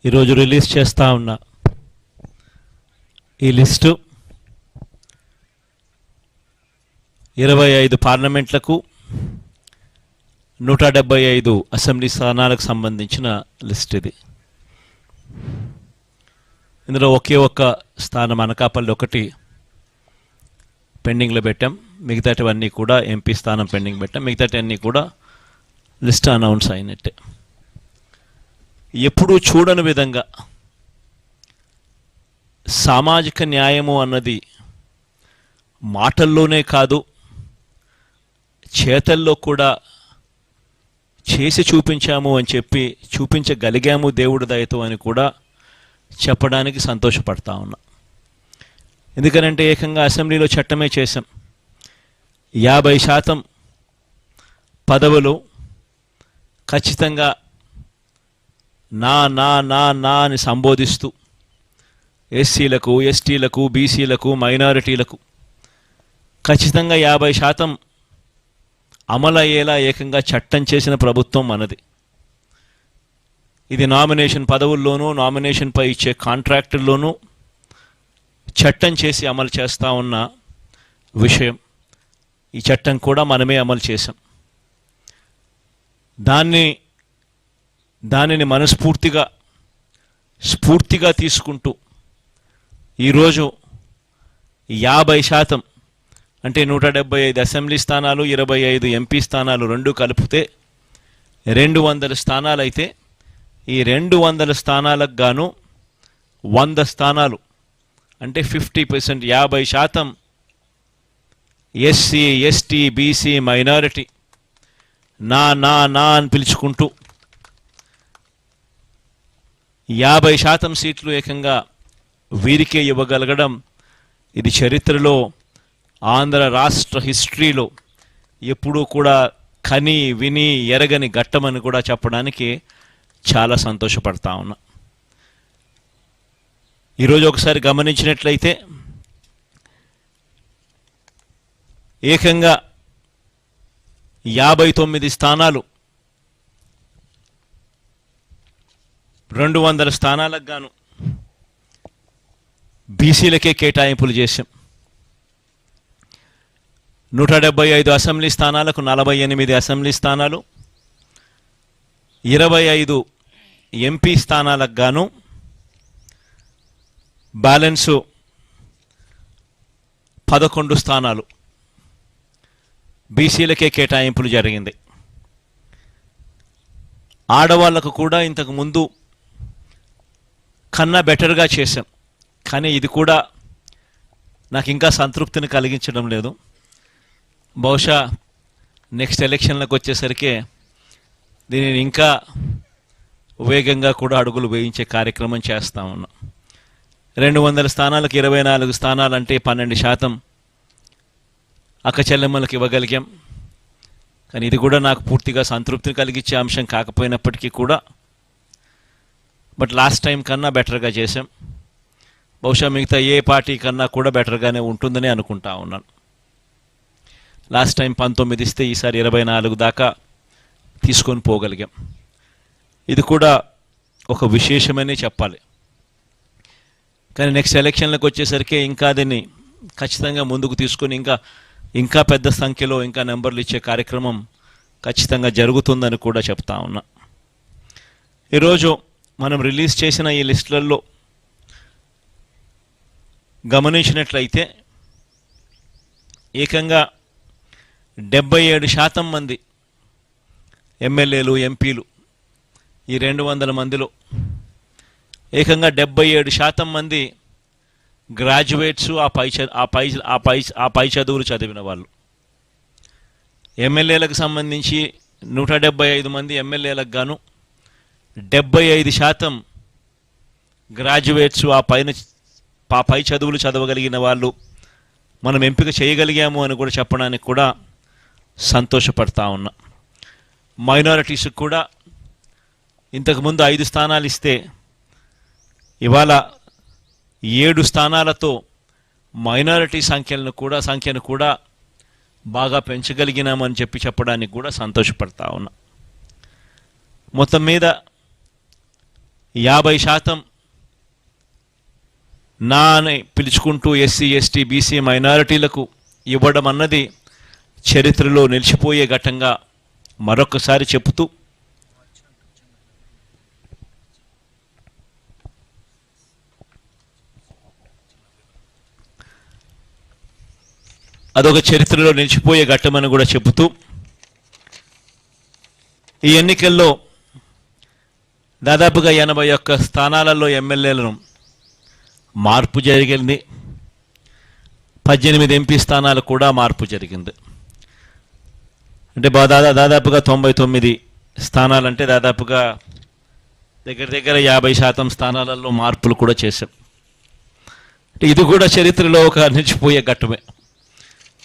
ఈరోజు రిలీజ్ చేస్తూ ఉన్న ఈ లిస్టు 25 పార్లమెంట్లకు 175 అసెంబ్లీ స్థానాలకు సంబంధించిన లిస్ట్ ఇది. ఇందులో ఒకే ఒక్క స్థానం అనకాపల్లి ఒకటి పెండింగ్లో పెట్టాం. మిగతాటివన్నీ కూడా ఎంపీ స్థానం పెండింగ్ పెట్టాం. మిగతాటివన్నీ కూడా లిస్ట్ అనౌన్స్ అయినట్టే. ఎప్పుడూ చూడని విధంగా సామాజిక న్యాయము అన్నది మాటల్లోనే కాదు, చేతల్లో కూడా చేసి చూపించాము అని చెప్పి చూపించగలిగాము దేవుడి దయతో అని కూడా చెప్పడానికి సంతోషపడతా ఉన్నా. ఎందుకనంటే ఏకంగా అసెంబ్లీలో చట్టమే చేశాం. 50% పదవులు ఖచ్చితంగా నా నా నా నా అని సంబోధిస్తూ ఎస్సీలకు, ఎస్టీలకు, బీసీలకు, మైనారిటీలకు ఖచ్చితంగా 50% అమలయ్యేలా ఏకంగా చట్టం చేసిన ప్రభుత్వం మనది. ఇది నామినేషన్ పదవుల్లోనూ, నామినేషన్పై ఇచ్చే కాంట్రాక్టుల్లోనూ చట్టం చేసి అమలు చేస్తూ ఉన్న విషయం. ఈ చట్టం కూడా మనమే అమలు చేశాం. దానిని మనస్ఫూర్తిగా స్ఫూర్తిగా తీసుకుంటూ ఈరోజు 50% అంటే 175 అసెంబ్లీ స్థానాలు, 25 ఎంపీ స్థానాలు రెండు కలిపితే 200 స్థానాలు అయితే ఈ 200 స్థానాలకు గాను 100 స్థానాలు అంటే 50%, 50% ఎస్సీ, ఎస్టీ, బీసీ, మైనారిటీ నా నా నా అని పిలుచుకుంటూ 50% సీట్లు ఏకంగా వీరికే ఇవ్వగలగడం ఇది చరిత్రలో, ఆంధ్ర రాష్ట్ర హిస్టరీలో ఎప్పుడూ కూడా కని విని ఎరగని ఘట్టమని కూడా చెప్పడానికి చాలా సంతోషపడతా ఉన్నా. ఈరోజు ఒకసారి గమనించినట్లయితే ఏకంగా 59 స్థానాలు 200 స్థానాలకు గాను బీసీలకే కేటాయింపులు చేశాం. 175 అసెంబ్లీ స్థానాలకు 48 అసెంబ్లీ స్థానాలు, 25 ఎంపీ స్థానాలకు గాను బ్యాలెన్సు 11 స్థానాలు బీసీలకే కేటాయింపులు జరిగింది. ఆడవాళ్లకు కూడా ఇంతకు ముందు కన్నా బెటర్గా చేశాం. కానీ ఇది కూడా నాకు ఇంకా సంతృప్తిని కలిగించడం లేదు. బహుశా నెక్స్ట్ ఎలక్షన్లకు వచ్చేసరికి దీనిని ఇంకా వేగంగా కూడా అడుగులు వేయించే కార్యక్రమం చేస్తా ఉన్నాం. 200 స్థానాలకు 24 స్థానాలంటే 12% అక్క చెల్లెమ్మలకు ఇవ్వగలిగాం. కానీ ఇది కూడా నాకు పూర్తిగా సంతృప్తిని కలిగించే అంశం కాకపోయినప్పటికీ కూడా బట్ లాస్ట్ టైం కన్నా బెటర్గా చేశాం. బహుశా మిగతా ఏ పార్టీ కన్నా కూడా బెటర్గానే ఉంటుందని అనుకుంటా ఉన్నాను. లాస్ట్ టైం 19 ఇస్తే ఈసారి 24 దాకా తీసుకొని పోగలిగాం. ఇది కూడా ఒక విశేషమనే చెప్పాలి. కానీ నెక్స్ట్ ఎలక్షన్లకు వచ్చేసరికి ఇంకా దీన్ని ఖచ్చితంగా ముందుకు తీసుకొని ఇంకా పెద్ద సంఖ్యలో ఇంకా నెంబర్లు ఇచ్చే కార్యక్రమం ఖచ్చితంగా జరుగుతుందని కూడా చెప్తా ఉన్నా. ఈరోజు మనం రిలీజ్ చేసిన ఈ లిస్టులలో గమనించినట్లయితే ఏకంగా 77% మంది ఎమ్మెల్యేలు, ఎంపీలు ఈ 200 మందిలో ఏకంగా 77% మంది గ్రాడ్యుయేట్స్, ఆ పై చదువులు చదివిన వాళ్ళు. ఎమ్మెల్యేలకు సంబంధించి 175 మంది ఎమ్మెల్యేలకు గాను 75% గ్రాడ్యుయేట్స్, ఆ పై చదువులు చదవగలిగిన వాళ్ళు మనం ఎంపిక చేయగలిగాము అని కూడా చెప్పడానికి కూడా సంతోషపడతా ఉన్నా. మైనారిటీస్కి కూడా ఇంతకుముందు 5 స్థానాలు ఇస్తే ఇవాళ 7 స్థానాలతో మైనారిటీ సంఖ్యను కూడా బాగా పెంచగలిగినామని చెప్పడానికి కూడా సంతోషపడతా ఉన్నా. మొత్తం మీద 50% నా అని పిలుచుకుంటూ ఎస్సీ ఎస్టీ బీసీ మైనారిటీలకు ఇవ్వడం అన్నది చరిత్రలో నిలిచిపోయే ఘట్టంగా మరొకసారి చెబుతూ అదొక చరిత్రలో నిలిచిపోయే ఘట్టమని కూడా చెబుతూ ఈ ఎన్నికల్లో దాదాపుగా 81 స్థానాలలో ఎమ్మెల్యేలను మార్పు జరిగింది. 18 ఎంపీ స్థానాలు కూడా మార్పు జరిగింది. అంటే దాదాపుగా 99 స్థానాలంటే దాదాపుగా దగ్గర 50% స్థానాలలో మార్పులు కూడా చేశాం. అంటే ఇది కూడా చరిత్రలో ఒక నిలిచిపోయే ఘట్టమే.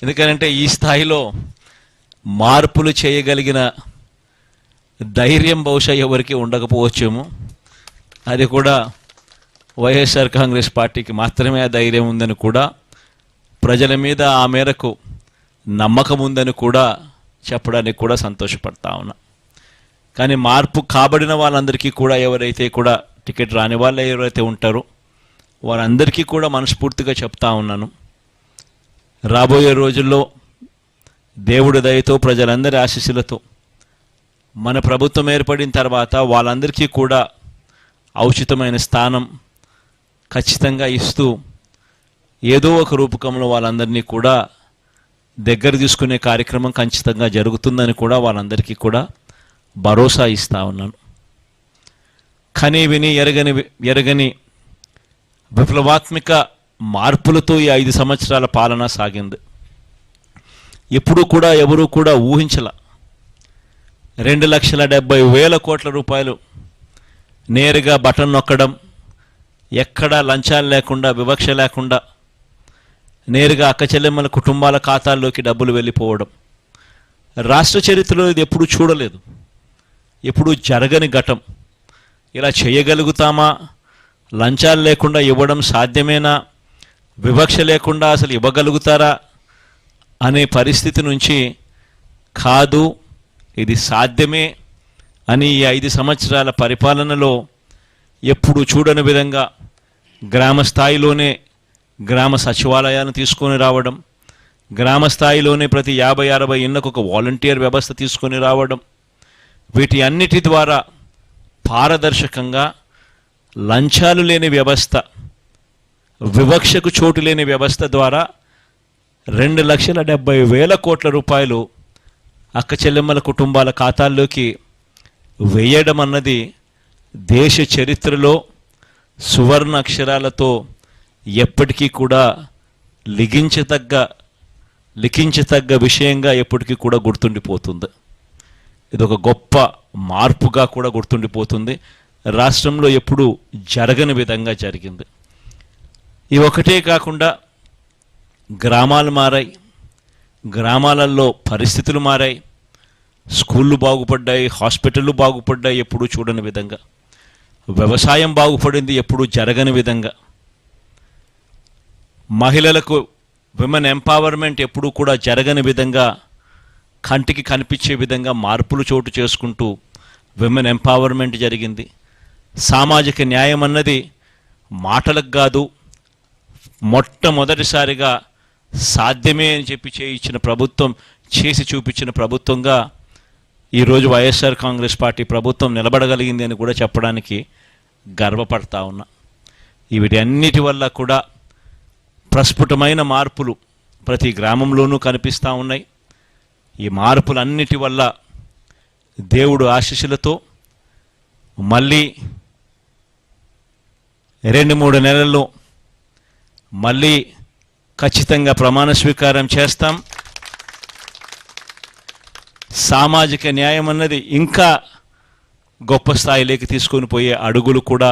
ఎందుకంటే ఈ స్థాయిలో మార్పులు చేయగలిగిన ధైర్యం బహుశా ఎవరికి ఉండకపోవచ్చేమో. అది కూడా వైఎస్ఆర్ కాంగ్రెస్ పార్టీకి మాత్రమే ఆ ధైర్యం ఉందని కూడా, ప్రజల మీద ఆ మేరకు నమ్మకం ఉందని కూడా చెప్పడానికి కూడా సంతోషపడతా ఉన్నా. కానీ మార్పు కాబడిన వాళ్ళందరికీ కూడా, ఎవరైతే కూడా టికెట్ రాని వాళ్ళు ఎవరైతే ఉంటారో వారందరికీ కూడా మనస్ఫూర్తిగా చెప్తా ఉన్నాను, రాబోయే రోజుల్లో దేవుడి దయతో ప్రజలందరి ఆశీస్సులతో మన ప్రభుత్వం ఏర్పడిన తర్వాత వాళ్ళందరికీ కూడా ఔచితమైన స్థానం ఖచ్చితంగా ఇస్తూ ఏదో ఒక రూపకంలో వాళ్ళందరినీ కూడా దగ్గర తీసుకునే కార్యక్రమం ఖచ్చితంగా జరుగుతుందని కూడా వాళ్ళందరికీ కూడా భరోసా ఇస్తా ఉన్నాను. కని విని ఎరగని విప్లవాత్మక మార్పులతో ఈ 5 సంవత్సరాల పాలన సాగింది. ఎప్పుడూ కూడా ఎవరూ కూడా ఊహించల 2,70,000 కోట్ల రూపాయలు నేరుగా బటన్ నొక్కడం, ఎక్కడా లంచాలు లేకుండా, వివక్ష లేకుండా నేరుగా అక్కచెల్లెమ్మల కుటుంబాల ఖాతాల్లోకి డబ్బులు వెళ్ళిపోవడం రాష్ట్ర చరిత్రలో ఇది ఎప్పుడూ చూడలేదు, ఎప్పుడూ జరగని ఘటం. ఇలా చేయగలుగుతామా? లంచాలు లేకుండా ఇవ్వడం సాధ్యమేనా? వివక్ష లేకుండా అసలు ఇవ్వగలుగుతారా అనే పరిస్థితి నుంచి కాదు, ఇది సాధ్యమే అని ఈ 5 సంవత్సరాల పరిపాలనలో ఎప్పుడు చూడని విధంగా గ్రామ స్థాయిలోనే గ్రామ సచివాలయాన్ని తీసుకొని రావడం, గ్రామ స్థాయిలోనే ప్రతి 50-60 ఇళ్లకు ఒక వాలంటీర్ వ్యవస్థ తీసుకొని రావడం, వీటి అన్నిటి ద్వారా పారదర్శకంగా లంచాలు లేని వ్యవస్థ, వివక్షకు చోటు లేని వ్యవస్థ ద్వారా 2,70,000 కోట్ల రూపాయలు అక్క చెల్లెమ్మల కుటుంబాల ఖాతాల్లోకి వేయడం అన్నది దేశ చరిత్రలో సువర్ణ అక్షరాలతో ఎప్పటికీ కూడా లిఖించతగ్గ విషయంగా ఎప్పటికీ కూడా గుర్తుండిపోతుంది. ఇది ఒక గొప్ప మార్పుగా కూడా గుర్తుండిపోతుంది. రాష్ట్రంలో ఎప్పుడూ జరగని విధంగా జరిగింది. ఈ ఒకటే కాకుండా గ్రామాలు మారాయి, గ్రామాలలో పరిస్థితులు మారాయి, స్కూళ్ళు బాగుపడ్డాయి, హాస్పిటళ్ళు బాగుపడ్డాయి ఎప్పుడూ చూడని విధంగా, వ్యవసాయం బాగుపడింది ఎప్పుడూ జరగని విధంగా, మహిళలకు విమెన్ ఎంపవర్మెంట్ ఎప్పుడూ కూడా జరగని విధంగా, కంటికి కనిపించే విధంగా మార్పులు చోటు చేసుకుంటూ విమెన్ ఎంపవర్మెంట్ జరిగింది. సామాజిక న్యాయం అన్నది మాటలకు కాదు, మొట్టమొదటిసారిగా సాధ్యమే అని చెప్పి చేయించిన ప్రభుత్వం, చేసి చూపించిన ప్రభుత్వంగా ఈరోజు వైఎస్ఆర్ కాంగ్రెస్ పార్టీ ప్రభుత్వం నిలబడగలిగింది అని కూడా చెప్పడానికి గర్వపడతా ఉన్నా. వీటి అన్నిటి వల్ల కూడా ప్రస్ఫుటమైన మార్పులు ప్రతి గ్రామంలోనూ కనిపిస్తూ ఉన్నాయి. ఈ మార్పులన్నిటి వల్ల దేవుడు ఆశీస్సులతో మళ్ళీ 2-3 నెలల్లో మళ్ళీ ఖచ్చితంగా ప్రమాణ స్వీకారం చేస్తాం. సామాజిక న్యాయం అన్నది ఇంకా గొప్ప స్థాయిలోకి తీసుకొని పోయే అడుగులు కూడా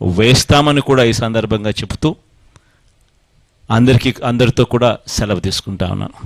వేస్తామని కూడా ఈ సందర్భంగా చెబుతూ అందరితో కూడా సెలవు తీసుకుంటా ఉన్నాను.